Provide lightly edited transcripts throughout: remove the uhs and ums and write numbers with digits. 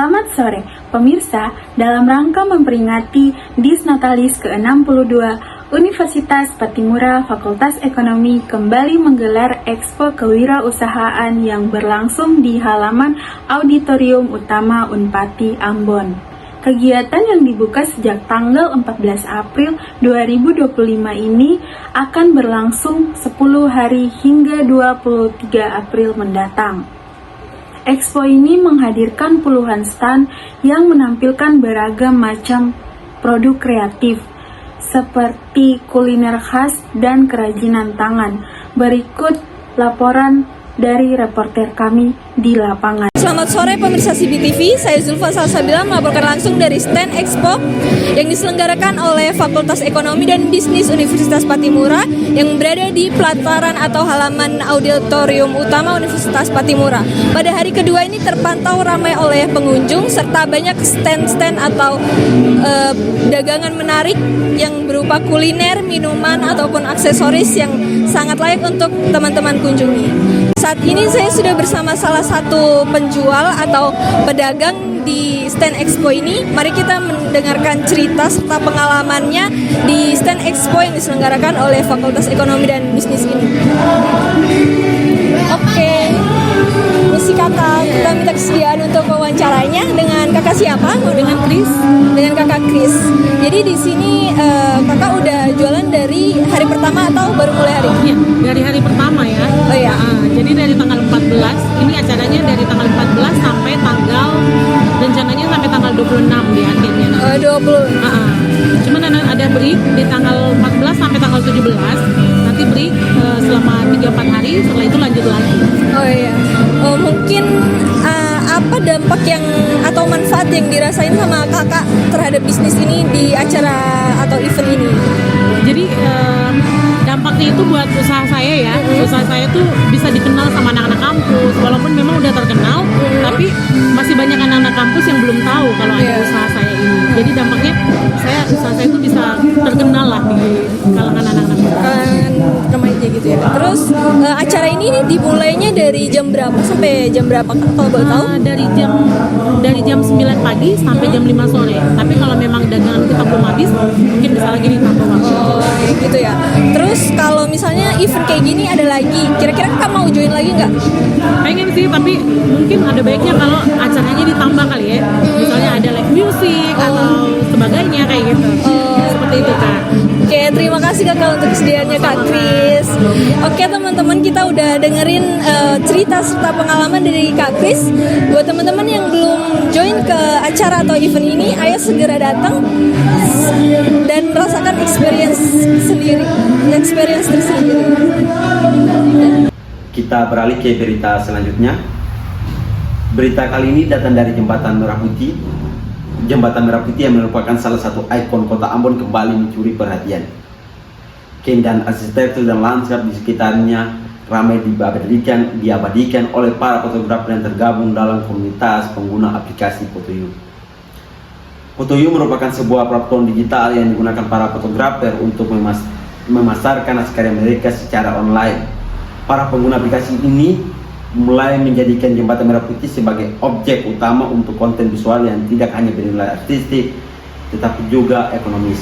Selamat sore, pemirsa. Dalam rangka memperingati Disnatalis ke-62, Universitas Patimura Fakultas Ekonomi kembali menggelar Expo Kewirausahaan yang berlangsung di halaman Auditorium Utama Unpati Ambon. Kegiatan yang dibuka sejak tanggal 14 April 2025 ini akan berlangsung 10 hari hingga 23 April mendatang. Expo ini menghadirkan puluhan stand yang menampilkan beragam macam produk kreatif seperti kuliner khas dan kerajinan tangan. Berikut laporan dari reporter kami di lapangan. Selamat sore pemirsa CBTV, saya Zulfa Salsabila melaporkan langsung dari stand Expo yang diselenggarakan oleh Fakultas Ekonomi dan Bisnis Universitas Patimura yang berada di pelataran atau halaman Auditorium Utama Universitas Patimura. Pada hari kedua ini terpantau ramai oleh pengunjung serta banyak stand-stand atau dagangan menarik yang berupa kuliner, minuman ataupun aksesoris yang sangat layak untuk teman-teman kunjungi. Saat ini saya sudah bersama salah satu penjual atau pedagang di stand Expo ini. Mari kita mendengarkan cerita serta pengalamannya di stand Expo yang diselenggarakan oleh Fakultas Ekonomi dan Bisnis ini. Oke, misi kakak, kita minta kesediaan untuk wawancaranya dengan kakak siapa? Dengan Chris. Dengan kakak Chris. Jadi di sini kakak udah jualan dari hari pertama atau baru mulai hari ini? Ya, dari hari pertama ya. Oh iya. Jadi dari tanggal 14, ini acaranya dari tanggal 14 sampai tanggal, rencananya sampai tanggal 26 di akhirnya. 20. Cuman ada break di tanggal 14 sampai tanggal 17. Nanti break selama 3-4 hari, setelah itu lanjut lagi. Oh iya. Mungkin apa dampak yang atau manfaat yang dirasain sama kakak terhadap bisnis ini di acara atau event ini? Jadi dampaknya itu buat usaha saya ya. Usaha saya tuh bisa dikenal sama anak-anak kampus. Walaupun memang udah terkenal, tapi masih banyak anak-anak kampus yang belum tahu kalau ada usaha saya ini. Jadi dampaknya usaha saya itu bisa terkenal lah di kalangan anak-anak Remaja gitu ya. Terus acara ini dimulainya dari jam berapa sampai jam berapa kalau boleh tahu? Dari jam 9 pagi sampai jam 5 sore. Tapi kalau memang dagangan kita belum habis, mungkin bisa lagi ditambah waktu. Oh gitu ya. Terus kalau misalnya event kayak gini ada lagi, kira-kira kakak mau join lagi nggak? Pengen sih, tapi mungkin ada baiknya kalau acaranya ditambah kali ya. Misalnya ada live music atau sebagainya kayak gitu. Seperti itu Kak. Oke, terima kasih kakak untuk kesediaannya Kak Chris. Oke teman-teman, kita udah dengerin cerita serta pengalaman dari Kak Chris. Buat teman-teman yang belum join ke acara atau event ini, ayo segera datang dan rasakan experience tersendiri. Kita beralih ke berita selanjutnya. Berita kali ini datang dari Jembatan Merah Putih. Jembatan Merah Putih yang merupakan salah satu ikon kota Ambon kembali mencuri perhatian. Keindahan arsitektur dan lanskap di sekitarnya ramai diabadikan oleh para fotografer yang tergabung dalam komunitas pengguna aplikasi Fotoyu. Fotoyu merupakan sebuah platform digital yang digunakan para fotografer untuk memasarkan hasil karya mereka secara online. Para pengguna aplikasi ini mulai menjadikan Jembatan Merah Putih sebagai objek utama untuk konten visual yang tidak hanya bernilai artistik tetapi juga ekonomis.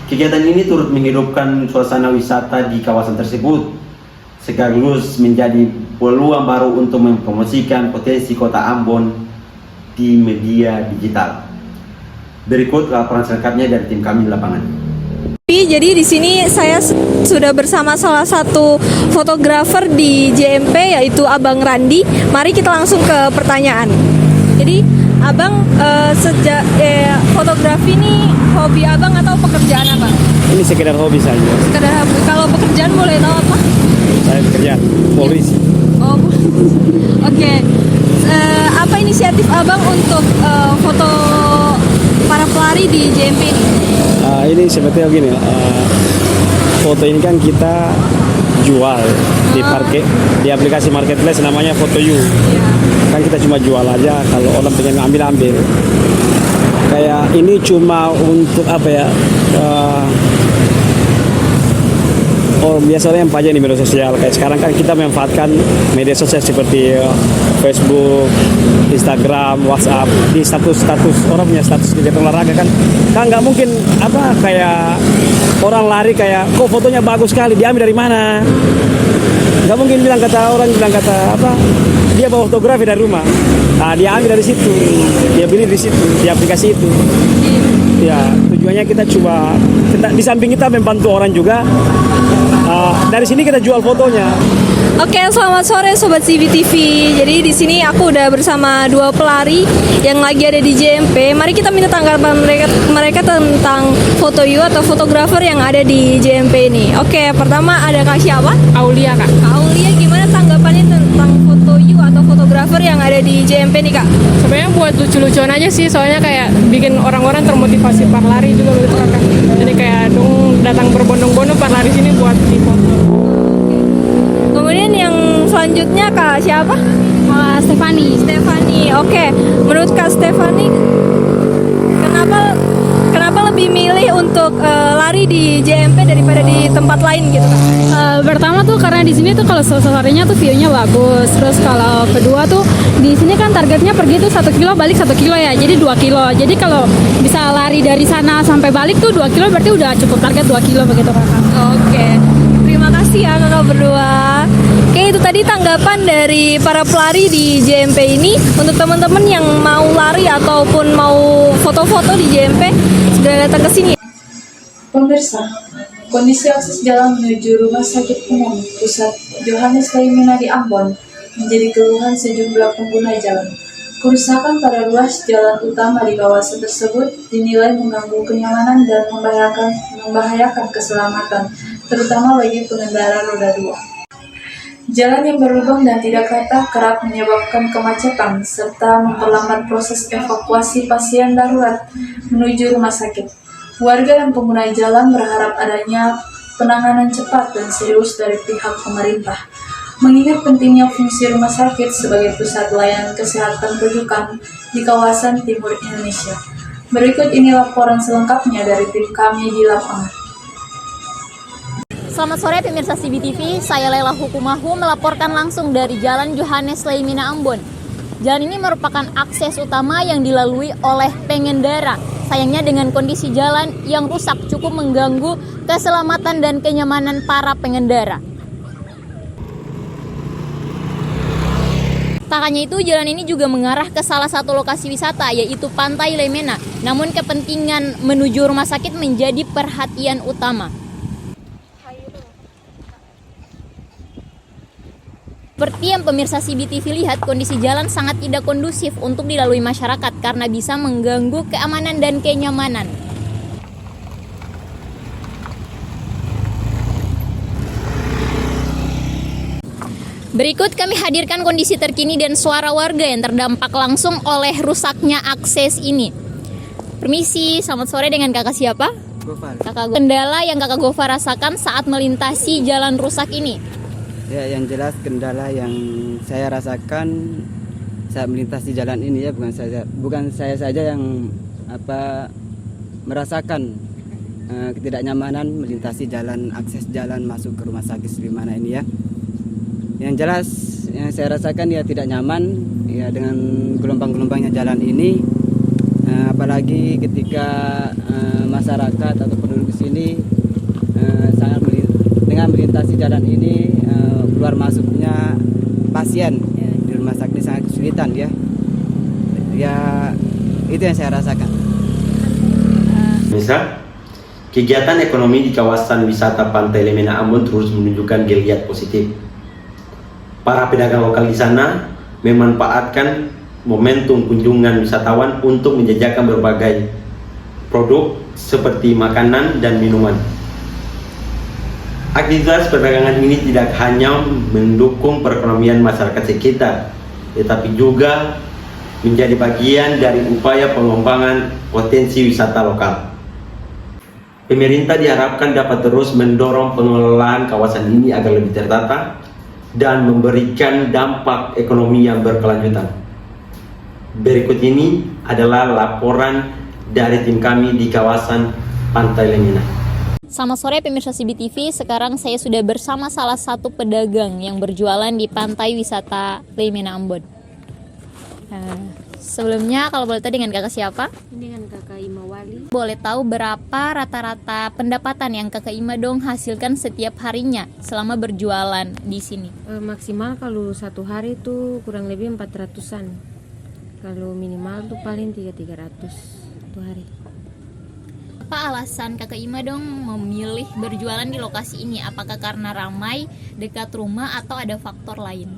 Kegiatan ini turut menghidupkan suasana wisata di kawasan tersebut sekaligus menjadi peluang baru untuk mempromosikan potensi kota Ambon di media digital. Berikut laporan selengkapnya dari tim kami di lapangan. Jadi di sini saya sudah bersama salah satu fotografer di JMP yaitu Abang Randi. Mari kita langsung ke pertanyaan. Jadi Abang sejak fotografi ini hobi Abang atau pekerjaan Abang? Ini sekedar hobi saja. Sekedar hobi. Kalau pekerjaan boleh tahu apa? Saya bekerja polisi. Oh, oke. Apa inisiatif Abang untuk foto para pelari di JMP ini? Ini sebetulnya begini, foto ini kan kita jual di aplikasi marketplace namanya Fotoyu. Kan kita cuma jual aja, kalau orang pengen ambil. Kayak ini cuma untuk apa ya? biasanya yang pajak di media sosial. Kayak sekarang kan kita memanfaatkan media sosial seperti Facebook, Instagram, WhatsApp. Di status orang punya status kegiatan olahraga kan nggak mungkin kayak orang lari kayak kok fotonya bagus sekali, diambil dari mana? Nggak mungkin bilang kata dia bawa fotografi dari rumah. Nah, dia ambil dari situ, dia beli di situ, di aplikasi itu. Ya, tujuannya kita coba di samping kita membantu orang juga. Dari sini kita jual fotonya. Oke, selamat sore Sobat CBTV. Jadi di sini aku udah bersama dua pelari yang lagi ada di JMP. Mari kita minta tanggapan mereka tentang foto you atau fotografer yang ada di JMP ini. Oke, pertama ada Kak siapa? Aulia Kak. Kak Aulia, gimana tanggapannya tentang foto you atau fotografer yang ada di JMP nih Kak? Sebenarnya buat lucu-lucuan aja sih, soalnya kayak bikin orang-orang termotivasi berlari juga gitu kan. Jadi kayak datang berbondong-bondong berlari sini buat di foto. Kemudian yang selanjutnya Kak siapa? Stefani. Oke, menurut Kak Stefani, kenapa lebih milih untuk lari di JMP daripada di tempat lain gitu Kak? Pertama tuh karena di sini tuh kalau sore-sorenya tuh view-nya bagus. Terus kalau kedua tuh di sini kan targetnya pergi tuh 1 kilo balik 1 kilo ya, jadi 2 kilo. Jadi kalau bisa lari dari sana sampai balik tuh 2 kilo berarti udah cukup target 2 kilo begitu Kakak. Oke, terima kasih ya kakak berdua. Oke, itu tadi tanggapan dari para pelari di JMP ini. Untuk teman-teman yang mau lari ataupun mau foto-foto di JMP, segera datang ke sini. Pemirsa, kondisi akses jalan menuju Rumah Sakit Umum Pusat Johannes Laimina di Ambon menjadi keluhan sejumlah pengguna jalan. Kerusakan pada ruas jalan utama di kawasan tersebut dinilai mengganggu kenyamanan dan membahayakan keselamatan, terutama bagi pengendara roda 2. Jalan yang berlubang dan tidak rata kerap menyebabkan kemacetan serta memperlambat proses evakuasi pasien darurat menuju rumah sakit. Warga dan pengguna jalan berharap adanya penanganan cepat dan serius dari pihak pemerintah, mengingat pentingnya fungsi rumah sakit sebagai pusat layanan kesehatan rujukan di kawasan timur Indonesia. Berikut ini laporan selengkapnya dari tim kami di lapangan. Selamat sore pemirsa CBTV, saya Lela Hukumahu melaporkan langsung dari Jalan Johannes Laimina Ambon. Jalan ini merupakan akses utama yang dilalui oleh pengendara. Sayangnya dengan kondisi jalan yang rusak cukup mengganggu keselamatan dan kenyamanan para pengendara. Tak hanya itu, jalan ini juga mengarah ke salah satu lokasi wisata, yaitu Pantai Laimina. Namun kepentingan menuju rumah sakit menjadi perhatian utama. Seperti yang pemirsa CBTV lihat, kondisi jalan sangat tidak kondusif untuk dilalui masyarakat karena bisa mengganggu keamanan dan kenyamanan. Berikut kami hadirkan kondisi terkini dan suara warga yang terdampak langsung oleh rusaknya akses ini. Permisi, selamat sore, dengan kakak siapa? Gofar. Kendala yang kakak Gofar rasakan saat melintasi jalan rusak ini? Ya, yang jelas kendala yang saya rasakan saat melintasi jalan ini ya bukan saya saja yang merasakan ketidaknyamanan melintasi jalan, akses jalan masuk ke rumah sakit Laimina ini ya. Yang jelas yang saya rasakan ya tidak nyaman ya dengan gelombang-gelombangnya jalan ini, apalagi ketika masyarakat atau penduduk di sini sangat dengan melintasi jalan ini keluar masuknya pasien di rumah sakit sangat kesulitan ya. Ya itu yang saya rasakan. Misal, kegiatan ekonomi di kawasan wisata Pantai Laimina Ambon terus menunjukkan geliat positif. Para pedagang lokal di sana memanfaatkan momentum kunjungan wisatawan untuk menjajakan berbagai produk seperti makanan dan minuman. Aktivitas perdagangan ini tidak hanya mendukung perekonomian masyarakat sekitar, tetapi juga menjadi bagian dari upaya pengembangan potensi wisata lokal. Pemerintah diharapkan dapat terus mendorong pengelolaan kawasan ini agar lebih tertata dan memberikan dampak ekonomi yang berkelanjutan. Berikut ini adalah laporan dari tim kami di kawasan Pantai Laimina. Selamat sore pemirsa CBTV, sekarang saya sudah bersama salah satu pedagang yang berjualan di pantai wisata Leimena Ambon. Sebelumnya kalau boleh tahu dengan kakak siapa? Dengan kakak Ima Wali. Boleh tahu berapa rata-rata pendapatan yang kakak Ima dong hasilkan setiap harinya selama berjualan di sini? Maksimal kalau satu hari itu kurang lebih 400-an. Kalau minimal tuh paling 300 satu hari. Apa alasan kakak Ima dong memilih berjualan di lokasi ini? Apakah karena ramai, dekat rumah, atau ada faktor lain?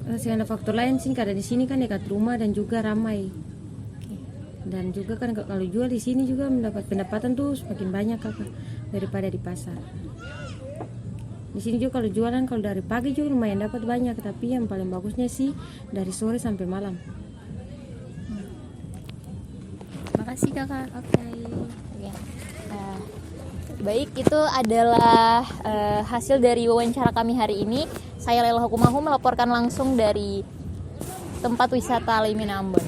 Ada faktor lain sih, karena di sini kan dekat rumah dan juga ramai. Dan juga kan kalau jual di sini juga mendapat pendapatan tuh semakin banyak kakak daripada di pasar. Di sini juga kalau jualan kalau dari pagi juga lumayan dapat banyak, tapi yang paling bagusnya sih dari sore sampai malam. Makasih kakak. Oke. Ya. Baik, itu adalah hasil dari wawancara kami hari ini. Saya Lela Hukumahu melaporkan langsung dari tempat wisata Leimena Ambon.